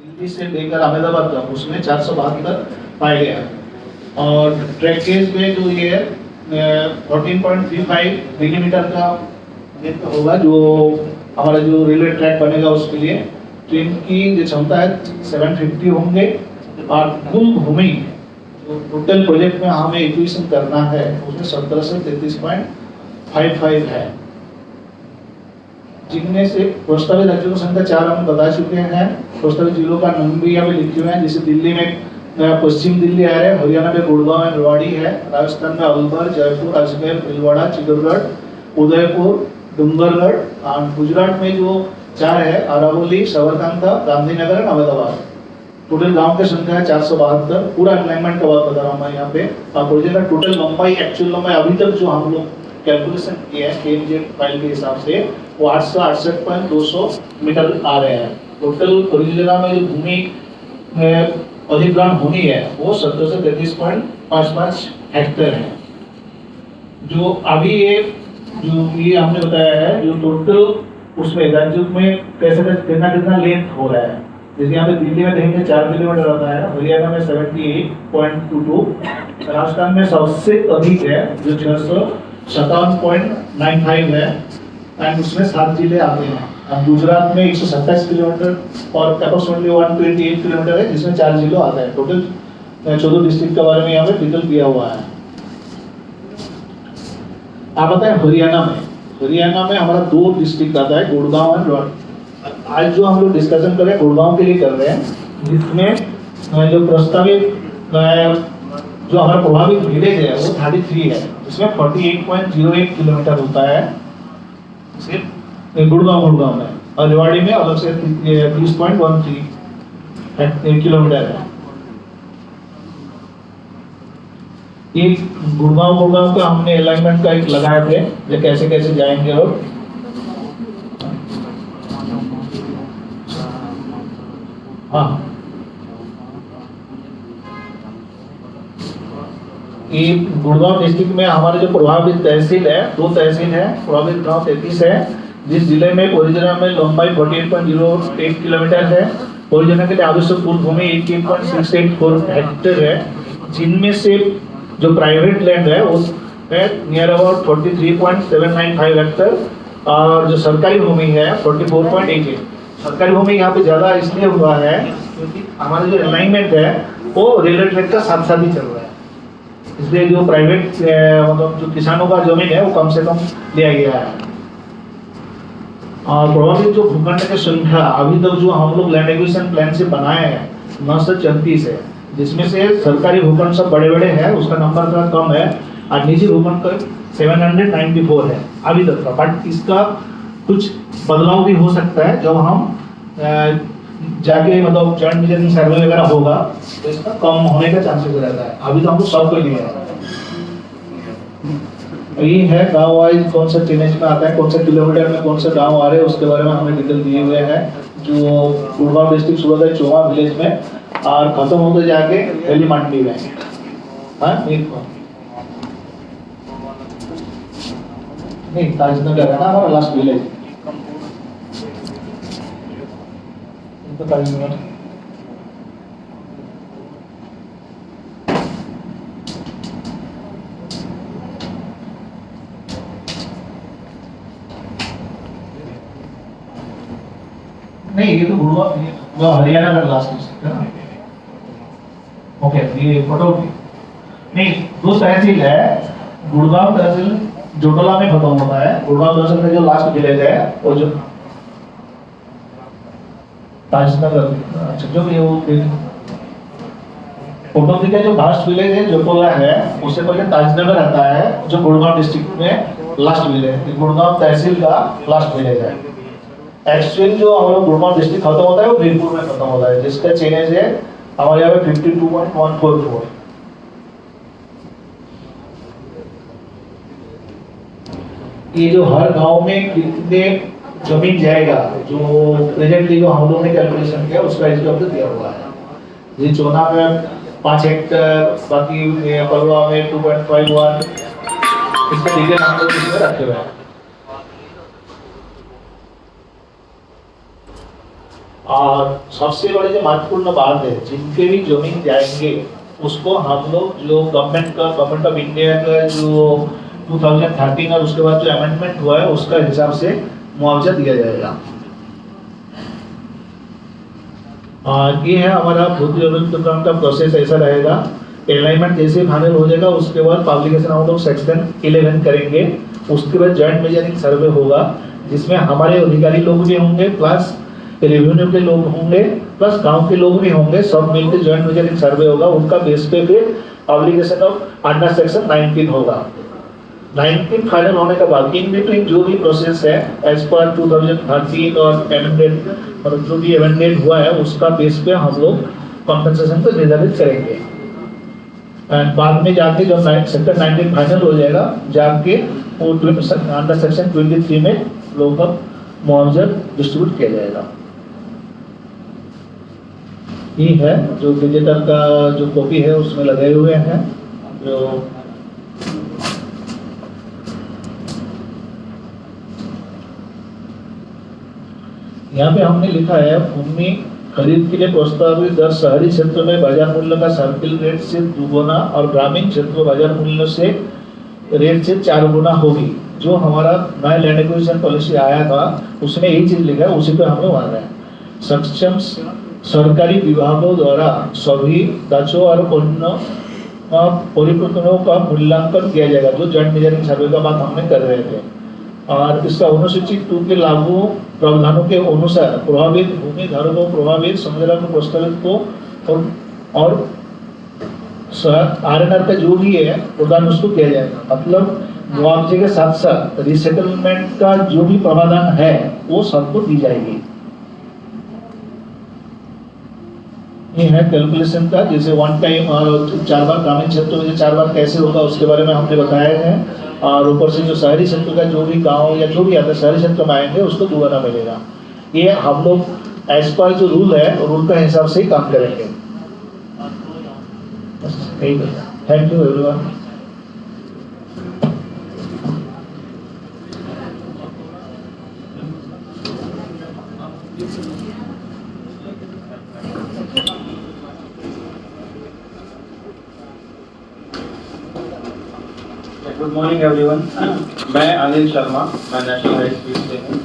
दिल्ली से लेकर अहमदाबाद तक उसमें 472 पाया गया। और ट्रैक केज में जो ये 14.35 मिलीमीटर का होगा, जो हमारा जो रेलवे ट्रैक बनेगा उसके लिए ट्रेन की जो क्षमता है 750 होंगे। और कुल भूमि जो टोटल प्रोजेक्ट में हमें एक्विजिशन करना है उसमें 17 से 33.55 है, जिनमें से प्रस्तावित राज्यों की संख्या 4 हम बता चुके हैं। प्रस्तावित जिलों का नाम भी यहाँ पे लिखे हुए हैं, जैसे दिल्ली में पश्चिम दिल्ली आ रहा है, हरियाणा में गुड़गांव एंड रेवाड़ी है, राजस्थान में अलवर, जयपुर, अजमेर, भीलवाड़ा, चित्तौड़गढ़, उदयपुर, डूंगरगढ़, और गुजरात में जो 4 है अरावली, साबरकांठा, गांधीनगर और अहमदाबाद। टोटल गांव की संख्या है 472। पूरा अलाइनमेंट का बात बता रहा हूँ मैं यहाँ पे। और प्रोजेक्ट का टोटल लंबाई, एक्चुअल लंबाई अभी तक जो हम लोग कैलकुलेशन किया है केएमजे फाइल के हिसाब से वो 868.200 मीटर आ रहे हैं। टोटल परियोजना में जो भूमि अधिग्रहण होनी है वो 17 से 33.55 हेक्टेयर है। जो अभी ये हमने बताया है, जो टोटल उसमें राज्यों में कैसे कितना लेंथ हो रहा है। जैसे यहाँ पे दिल्ली में देखेंगे 4 किलोमीटर आता है, हरियाणा में 78.22, राजस्थान में सबसे अधिक है जो 657.95 है, एंड उसमें 7 जिले आते हैं। अब गुजरात में 127 किलोमीटर और अप्रोक्सीमेटली 128 किलोमीटर है, जिसमें 4 जिले आते हैं। टोटल 14 डिस्ट्रिक्ट के बारे में यहाँ पे डिटेल दिया हुआ है। आप बताएं हरियाणा में हमारा 2 डिस्ट्रिक्ट आता है, गुड़गांव एंड रेवाड़ी। आज जो हम लोग डिस्कशन कर रहे हैं गुड़गांव के लिए कर रहे हैं, जिसमें जो प्रस्तावित जो हमारा प्रभावित विलेज है वो 33 है, जिसमें 48.08 किलोमीटर होता है सिर्फ गुड़गांव में, और रेवाड़ी में अलग से 30.13 किलोमीटर है। ये गुड़गांव का हमने अलाइनमेंट का एक लगाए थे, जो कैसे कैसे जाएंगे और हाँ, ये गुड़गांव डिस्ट्रिक्ट में हमारे जो प्रभावित तहसील है, 2 तहसील है, प्रभावित गांव 33 है, जिस जिले में परियोजना में लंबाई 48.08 किलोमीटर है। परियोजना के लिए आवश्यक कुल भूमि 18.684 हेक्टेयर है, जिनमें से जो प्राइवेट लैंड है वो नियर अबाउट 43.795 हेक्टेयर, और जो सरकारी भूमि है 44.88। सरकारी भूमि यहाँ पे ज्यादा इसलिए हुआ है क्योंकि हमारा जो अलाइनमेंट है वो रेलवे ट्रैक का साथ साथ ही चल रहा है, इसलिए जो प्राइवेट मतलब जो किसानों का जमीन है वो कम से कम लिया गया है। और प्रभावित जो भूखंड की संख्या अभी तक जो हम लोग लैंड एक्विजिशन प्लान से बनाए हैं 934 है, जिसमें से सरकारी भूखंड सब बड़े बड़े हैं, उसका नंबर थोड़ा कम है, और निजी भूखंड का 794 है अभी तक का। बट इसका कुछ बदलाव भी हो सकता है जब हम जाके मतलब जॉइंट विजिटिंग सर्वे वगैरह होगा तो इसका कम होने का चांसेस रहता है। अभी तो हमको सब को लिया है। ये है गांव वाइज कौन सा टेनेज में आता है, कौन सा किलोमीटर में कौन सा गांव आ रहे हैं, उसके बारे में हमें डिटेल दिए हुए हैं। जो गुड़गांव डिस्ट्रिक्ट शुरू होता है चोमा विलेज में और खत्म होते जाके हेली मंडी में। हाँ नहीं, ताजनगर है ना हमारा लास्ट विलेज। ताजनगर नहीं, ये तो गुड़गांव हरियाणा का लास्ट डिस्ट्रिक्ट है ना। ओके, ये फोटो नहीं, 2 तहसील है। गुड़गांव तहसील जोटोला में खत्म होता है। गुड़गांव तहसील में जो लास्ट विलेज है वो जो ताजनगर, अच्छा जो ये वो फोटो दिखा जो लास्ट विलेज है जोटोला है, उससे पहले ताजनगर आता है जो गुड़गांव डिस्ट्रिक्ट में लास्ट विलेज, गुड़गांव तहसील का लास्ट विलेज है। एक्चुअली जो हम लोग गुड़गांव डिस्ट्रिक्ट खत्म होता है वो बीरपुर में खत्म होता है, जिसका चेंज है हमारे यहाँ पे 52.144। ये जो हर गांव में कितने जमीन जाएगा, जो प्रेजेंटली जो हम लोगों ने कैलकुलेशन किया उसका इसका दिया हुआ है। ये चोना में 5 हेक्टेयर, बाकी बलवा में 2.51, इसका डिटेल हम लोग इसमें रखे हुए हैं। और सबसे बड़ी जो महत्वपूर्ण बात है, जिनके भी जमीन जाएंगे उसको हम लोग जो गवर्नमेंट ऑफ इंडिया का जो 2013 और उसके बाद जो अमेंडमेंट हुआ है उसका हिसाब से मुआवजा दिया जाएगा। ये है हमारा भूमि का प्रोसेस ऐसा रहेगा। अलाइनमेंट जैसे फाइनल हो जाएगा उसके बाद पब्लिकेशन आउट ऑफ सेक्शन 11 करेंगे। उसके बाद जॉइंट मेजरिंग सर्वे होगा जिसमें हमारे अधिकारी लोग भी होंगे प्लस रेवेन्यू के लोग होंगे प्लस गांव के लोग भी होंगे, सब मिलकर जॉइंट मेजरिंग सर्वे होगा। उनका बेस पे फिर पब्लिकेशन ऑफ अंडर सेक्शन 19 होगा। 19 फाइनल होने के बाद इन बिटवीन जो भी प्रोसेस है एज पर 2013 और अमेंडेड मतलब जो भी अमेंडेड हुआ है उसका बेस पे हम लोग कॉम्पेंसेशन को निर्धारित करेंगे। एंड बाद में जाके जब सेक्टर 19 फाइनल हो जाएगा जाके वो अंडर सेक्शन 23 में लोगों का मुआवजा डिस्ट्रीब्यूट किया जाएगा। ये है जो डिजिटल का जो कॉपी है उसमें लगे हुए हैं। जो यहाँ पे हमने लिखा है भूमि खरीद के लिए प्रस्तावित दर शहरी क्षेत्र में बाजार मूल्य का सर्किल रेट से 2 गुना और ग्रामीण क्षेत्र में बाजार मूल्य से रेट से 4 गुना होगी। जो हमारा नया लैंड एक्विजिशन पॉलिसी आया था उसमें यही चीज लिखा है, उसी पे हम लोग मान रहे हैं। सक्षम सरकारी विभागों द्वारा सभी दाचों और अन्य परिवर्तनों का मूल्यांकन किया जाएगा, जो जॉइंट मेजरिंग सर्वे का बात हमने कर रहे थे। और इसका अनुसूचित 2 के लागू प्रावधानों के अनुसार प्रभावित भूमि धारकों प्रभावित समुद्र को प्रस्तावित को और आरएनआर का जो भी है प्रदान उसको किया जाएगा। मतलब मुआवजे के साथ साथ रिसेटलमेंट का जो भी प्रावधान है वो सबको दी जाएगी। ये है कैलकुलेशन का, जैसे वन टाइम और 4 बार ग्रामीण क्षेत्र में 4 बार कैसे होगा उसके बारे में हमने बताया है। और ऊपर से जो शहरी क्षेत्र का जो भी गांव या जो भी आता है शहरी क्षेत्र में आएंगे उसको दोबारा मिलेगा। ये हम लोग एज पर जो रूल है रूल के हिसाब से ही काम करेंगे। Thank you everyone. Good morning everyone. मैं अनिल शर्मा, मैं नेशनल हेल्थ फील्ड से हूँ।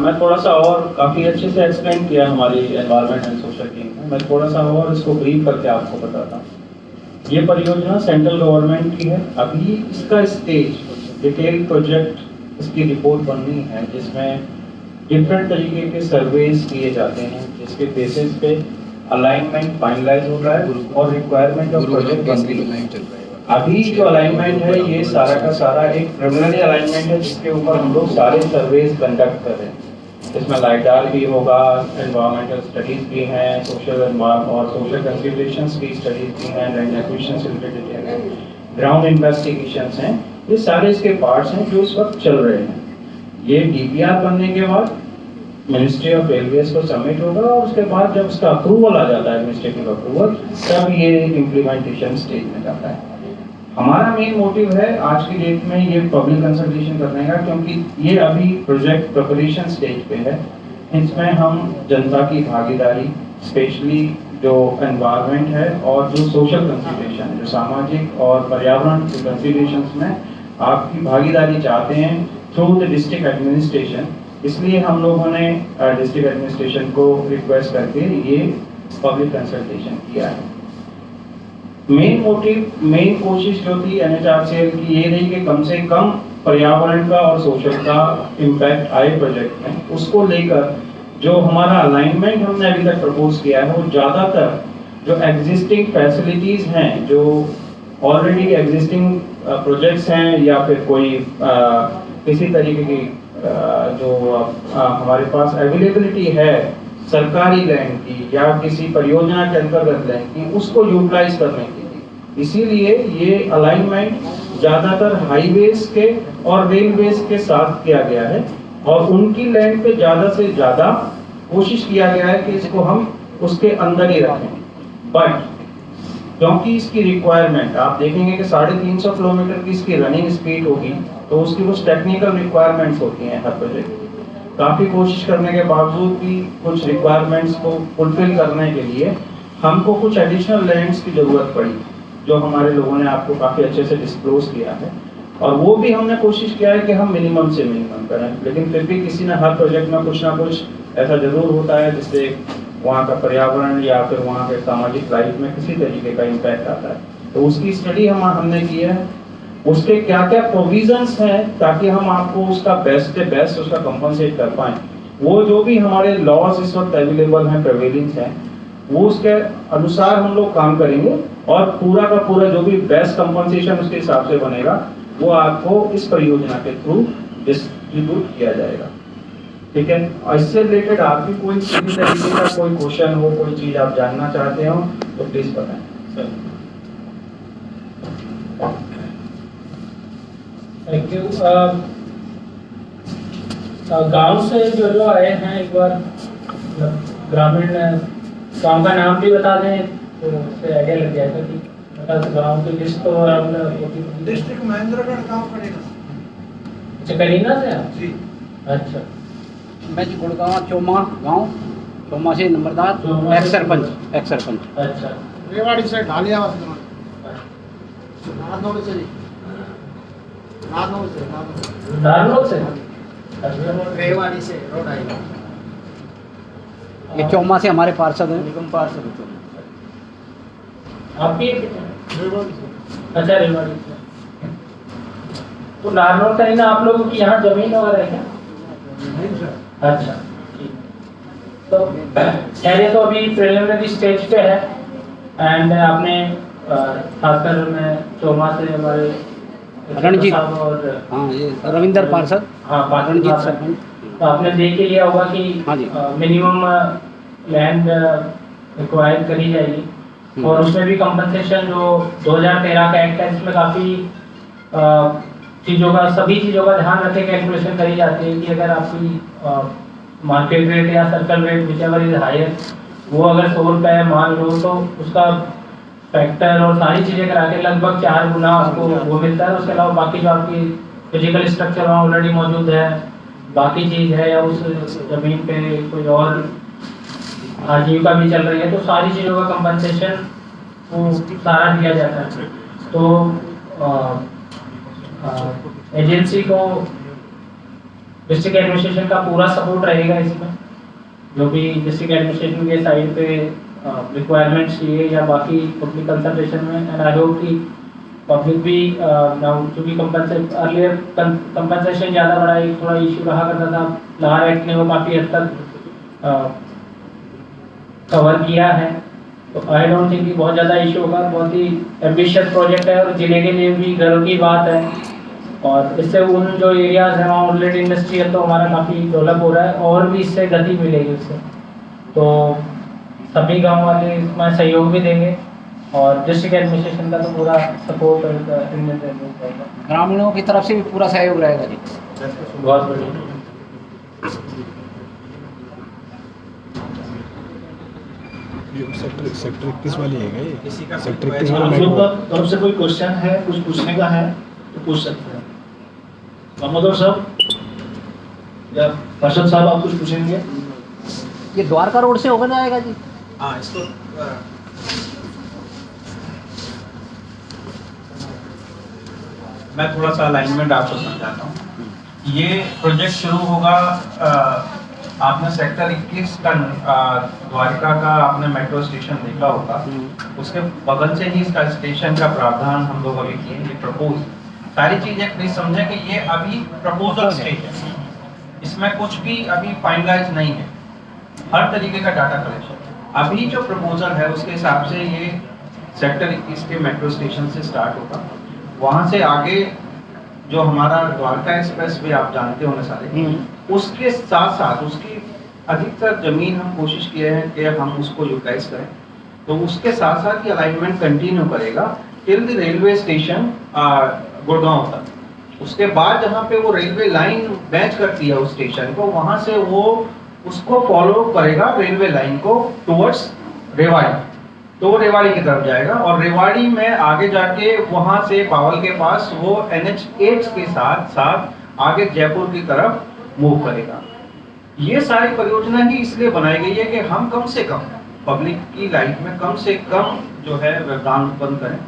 मैं थोड़ा सा और काफ़ी अच्छे से एक्सप्लेन किया हमारी एनवायरनमेंट एंड सोशल टीम में। मैं थोड़ा सा और इसको ब्रीफ करके आपको बताता हूँ। ये परियोजना सेंट्रल गवर्नमेंट की है। अभी इसका स्टेज डिटेल प्रोजेक्ट इसकी रिपोर्ट बननी है जिसमें डिफरेंट तरीके के सर्वेज किए जाते हैं जिसके बेसिस पे अलाइनमेंट फाइनलाइज हो रहा है और रिक्वायरमेंट ऑफ प्रोजेक्ट बन रही है। अभी जो अलाइनमेंट है ये सारा का सारा एक प्रिलिमिनरी अलाइनमेंट है जिसके ऊपर हम लोग सारे सर्वेज कंडक्ट कर रहे हैं। इसमें लाइडार भी होगा, एनवायरमेंटल स्टडीज भी हैं, सोशल और सोशल कंसिडरेशंस की स्टडीज भी हैं, लैंड एक्विजिशन से रिलेटेड हैं, ग्राउंड इन्वेस्टिगेशंस हैं। ये सारे इसके पार्ट्स हैं जो इस वक्त चल रहे हैं। ये डीपीआर बनने के बाद मिनिस्ट्री ऑफ रेलवेज को सबमिट होगा और उसके बाद जब उसका अप्रूवल आ जाता है, एडमिनिस्ट्रेटिव अप्रूवल, तब ये इम्प्लीमेंटेशन स्टेज में जाता है। हमारा मेन मोटिव है आज की डेट में ये पब्लिक कंसल्टेशन करने का, क्योंकि ये अभी प्रोजेक्ट प्रिपरेशन स्टेज पे है। इसमें हम जनता की भागीदारी, स्पेशली जो एनवायरनमेंट है और जो सोशल कंसिडरेशन, जो सामाजिक और पर्यावरण के कंसिडरेशंस में आपकी भागीदारी चाहते हैं थ्रू द डिस्ट्रिक्ट एडमिनिस्ट्रेशन। इसलिए हम लोगों ने डिस्ट्रिक्ट एडमिनिस्ट्रेशन को रिक्वेस्ट करके ये पब्लिक कंसल्टेशन किया है। मेन कोशिश जो थी NHRCL की ये रही कि कम से कम पर्यावरण का और सोशल का इम्पैक्ट आए प्रोजेक्ट में। उसको लेकर जो हमारा अलाइनमेंट हमने अभी तक प्रपोज किया है वो ज़्यादातर जो एग्जिस्टिंग फैसिलिटीज़ हैं, जो ऑलरेडी एग्जिस्टिंग प्रोजेक्ट्स हैं या फिर कोई किसी तरीके की जो हमारे पास अवेलेबिलिटी है सरकारी लैंड की या किसी परियोजना के अंतर्गत लैंड की, उसको यूटिलाइज करने की थी। इसीलिए ये अलाइनमेंट ज़्यादातर हाईवेज के और रेलवेज के साथ किया गया है और उनकी लैंड पे ज़्यादा से ज़्यादा कोशिश किया गया है कि इसको हम उसके अंदर ही रखें। बट क्योंकि इसकी रिक्वायरमेंट आप देखेंगे कि 350 किलोमीटर की इसकी रनिंग स्पीड होगी, तो उसकी कुछ टेक्निकल रिक्वायरमेंट्स होती हैं हर प्रोजेक्ट की। काफ़ी कोशिश करने के बावजूद भी कुछ रिक्वायरमेंट्स को फुलफिल करने के लिए हमको कुछ एडिशनल लैंड्स की ज़रूरत पड़ी, जो हमारे लोगों ने आपको काफ़ी अच्छे से डिस्क्लोज किया है। और वो भी हमने कोशिश किया है कि हम मिनिमम से मिनिमम करें, लेकिन फिर भी किसी ने हर प्रोजेक्ट में कुछ ना कुछ ऐसा ज़रूर होता है जिससे वहाँ का पर्यावरण या फिर वहाँ के सामाजिक लाइफ में किसी तरीके का इम्पैक्ट आता है। तो उसकी स्टडी हमने की है, उसके क्या क्या प्रोविजंस हैं ताकि हम आपको उसका बेस्ट से बेस्ट उसका कंपनसेट कर पाएँ। वो जो भी हमारे लॉज इस वक्त अवेलेबल हैं, प्रिवेलिंग हैं, वो उसके अनुसार हम लोग काम करेंगे और पूरा का पूरा जो भी बेस्ट कंपनसेशन उसके हिसाब से बनेगा वो आपको इस परियोजना के थ्रू डिस्ट्रीब्यूट किया जाएगा। ठीक है, इससे रिलेटेड आप भी कोई किसी तरीके का कोई क्वेश्चन हो, कोई चीज आप जानना चाहते हो तो प्लीज बताएं सर। Thank you. गांव से जो आए हैं, एक बार ग्रामीण गांव का नाम भी बता दें तो उससे आइडिया लग जाएगा कि मतलब गांव की लिस्ट तो डिस्ट्रिक्ट महेंद्रगढ़ गांव करेगा। अच्छा, करीना से आप? जी। अच्छा, मैं जी गुड़गांव चोमा गांव, चोमा से नंबरदार, एक्स सरपंच। अच्छा, रेवाड़ी से ढालियावास नारनौल से जी, नारनौल से नारनौल से। रेवाड़ी से रोड आएगा। ये चोमा से हमारे पार्षद हैं, निगम पार्षद। आपकी? रेवाड़ी से। अच्छा, रेवाड़ी से। तो नारनौल करीना आप लोगों की यहाँ जमीन वगैरह है क्या? नहीं सर। अच्छा, ठीक। तो खैर ये तो अभी प्रिलिमिनरी स्टेज पे है एंड आपने खासकर मैं चोमा से हमारे रणजीत साहब और हाँ ये रविंदर पार्षद, हाँ रणजीत पार्षद सरपंच। तो आपने देख ही लिया होगा कि हाँ जी। मिनिमम लैंड रिक्वायर करी जाएगी और उसमें भी कंपनसेशन जो 2013 का एक्ट है इसमें काफ़ी सभी चीज़ों का ध्यान रखे कैलकुलेशन करी जाती है कि अगर आपकी मार्केट रेट या circle rate whichever is higher, वो अगर 100 रुपये मान लो तो उसका फैक्टर और सारी चीज़ें करा के लगभग 4 गुना आपको वो मिलता है। उसके अलावा बाकी जो आपकी फिजिकल स्ट्रक्चर वहाँ ऑलरेडी मौजूद है, बाकी चीज़ है या उस ज़मीन पे कोई और आजीविका भी चल रही है, तो सारी चीज़ों का कंपनसेशन वो सारा दिया जाता है। तो एजेंसी को डिस्ट्रिक्ट एडमिनिस्ट्रेशन का पूरा सपोर्ट रहेगा इसमें, जो भी डिस्ट्रिक्ट एडमिनिस्ट्रेशन के साइड पे रिक्वायरमेंट्स चाहिए या बाकी पब्लिक कंसल्टेशन में। एंड आई होप कि पब्लिक भी नाउ क्योंकि अर्लियर कंपनसेशन ज़्यादा बड़ा एक थोड़ा इशू रहा करता था, लाहौर एक्ट ने वो काफ़ी हद तक कवर किया है, तो आई डोंट थिंक कि बहुत ज़्यादा इशू होगा। बहुत ही एम्बिशियस प्रोजेक्ट है और जिले के लिए भी गर्व की बात है और इससे उन जो एरियाज हैं वहाँ ऑलरेडी इंडस्ट्री है तो हमारा काफ़ी डेवलप हो रहा है और भी इससे गति मिलेगी उससे। तो सभी गांव वाले इसमें सहयोग भी देंगे और डिस्ट्रिक्ट एडमिनिस्ट्रेशन का तो पूरा सपोर्ट रहेगा, ग्रामीणों की तरफ से भी पूरा सहयोग रहेगा जी। बहुत बढ़िया। सेक्टर 21 वाली है ये? सेक्टर 21 आप वाली लोग का तरफ से कोई क्वेश्चन है, कुछ पूछने का है तो पूछ सकते हैं। दामोदर साहब या पार्षद साहब आप कुछ पूछेंगे? ये द्वारका रोड से होकर जाएगा जी? हाँ, इसको मैं थोड़ा सा अलाइनमेंट आपको समझाता हूँ। ये प्रोजेक्ट शुरू होगा, आपने सेक्टर 21 का द्वारका का आपने मेट्रो स्टेशन देखा होगा, उसके बगल से ही इसका स्टेशन का प्रावधान हम लोग अभी किए। ये प्रपोज सारी चीजें प्लीज समझें कि ये अभी प्रपोजल स्टेज है, इसमें कुछ भी अभी फाइनलाइज नहीं है, हर तरीके का डाटा कलेक्शन। अभी जो प्रपोजल है उसके हिसाब से ये सेक्टर 21 के मेट्रो स्टेशन से स्टार्ट होगा, वहाँ से आगे जो हमारा द्वारका एक्सप्रेस वे आप जानते होंगे सारे, उसके साथ साथ उसकी अधिकतर जमीन हम कोशिश किए हैं कि हम उसको यूटिलाइज करें, तो उसके साथ साथ ये अलाइनमेंट कंटिन्यू करेगा till the railway station Gurgaon तक। उसके बाद जहाँ पे वो रेलवे लाइन मैच करती है उस स्टेशन को, वहाँ से वो उसको फॉलो करेगा रेलवे लाइन को टुवर्ड्स रेवाड़ी, तो रेवाड़ी की तरफ जाएगा और रेवाड़ी में आगे जाके वहाँ से बावल के पास वो NH8 के साथ साथ आगे जयपुर की तरफ मूव करेगा। ये सारी परियोजना ही इसलिए बनाई गई है कि हम कम से कम पब्लिक की लाइफ में कम से कम जो है व्यवधान उत्पन्न करें,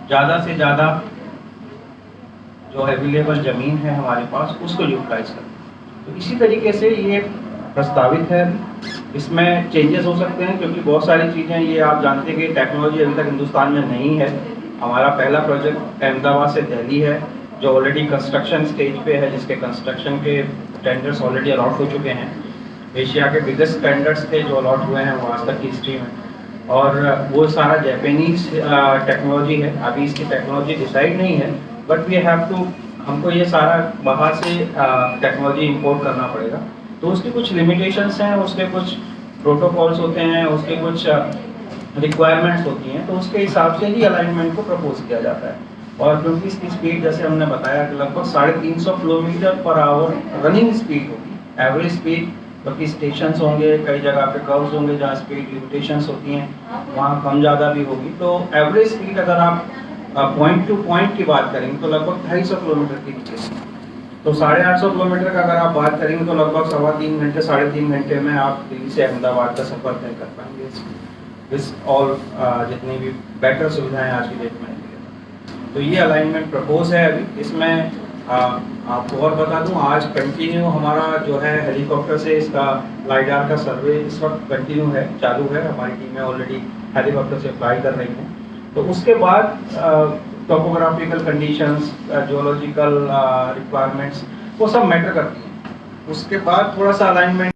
ज़्यादा से ज़्यादा जो अवेलेबल ज़मीन है हमारे पास उसको यूटिलाइज करें। तो इसी तरीके से ये प्रस्तावित है। इसमें चेंजेस हो सकते हैं क्योंकि बहुत सारी चीज़ें, ये आप जानते हैं कि टेक्नोलॉजी अभी तक हिंदुस्तान में नहीं है। हमारा पहला प्रोजेक्ट अहमदाबाद से दिल्ली है जो ऑलरेडी कंस्ट्रक्शन स्टेज पे है, जिसके कंस्ट्रक्शन के टेंडर्स ऑलरेडी अलॉट हो चुके हैं। एशिया के बिगेस्ट टेंडर्स थे जो अलॉट हुए हैं वो आज तक की हिस्ट्री में, और वो सारा जापानीज टेक्नोलॉजी है। अभी इसकी टेक्नोलॉजी डिसाइड नहीं है, बट वी हैव टू, हमको ये सारा बाहर से टेक्नोलॉजी इंपोर्ट करना पड़ेगा। तो उसकी कुछ लिमिटेशंस हैं, उसके कुछ प्रोटोकॉल्स होते हैं, उसके कुछ रिक्वायरमेंट्स होती हैं, तो उसके हिसाब से ही अलाइनमेंट को प्रपोज किया जाता है। और क्योंकि इसकी स्पीड जैसे हमने बताया कि लगभग 350 kilometre per hour running speed होगी, एवरेज स्पीड, क्योंकि स्टेशंस होंगे, कई जगह पे कर्व्स होंगे जहाँ स्पीड लिमिटेशंस होती हैं, वहाँ कम ज़्यादा भी होगी। तो एवरेज स्पीड अगर आप पॉइंट टू पॉइंट की बात करेंगे तो लगभग 250 किलोमीटर की होगी। तो 850 किलोमीटर का अगर आप बात करेंगे तो लगभग 3.25 घंटे 3.5 घंटे में आप दिल्ली से अहमदाबाद का सफ़र तय कर पाएंगे। दिस ऑल जितनी भी बेटर सुविधाएं आज की डेट में हैं। तो ये अलाइनमेंट प्रपोज है अभी। इसमें आपको और बता दूं, आज कंटिन्यू हमारा जो है हेलीकॉप्टर से इसका लाइडार का सर्वे इस वक्त कंटिन्यू है, चालू है। हमारी टीमें ऑलरेडी हेलीकॉप्टर से फ्लाई कर रही हैं। तो उसके बाद टोपोग्राफिकल कंडीशंस, जियोलॉजिकल रिक्वायरमेंट्स, वो सब मैटर करती हैं। उसके बाद थोड़ा सा अलाइनमेंट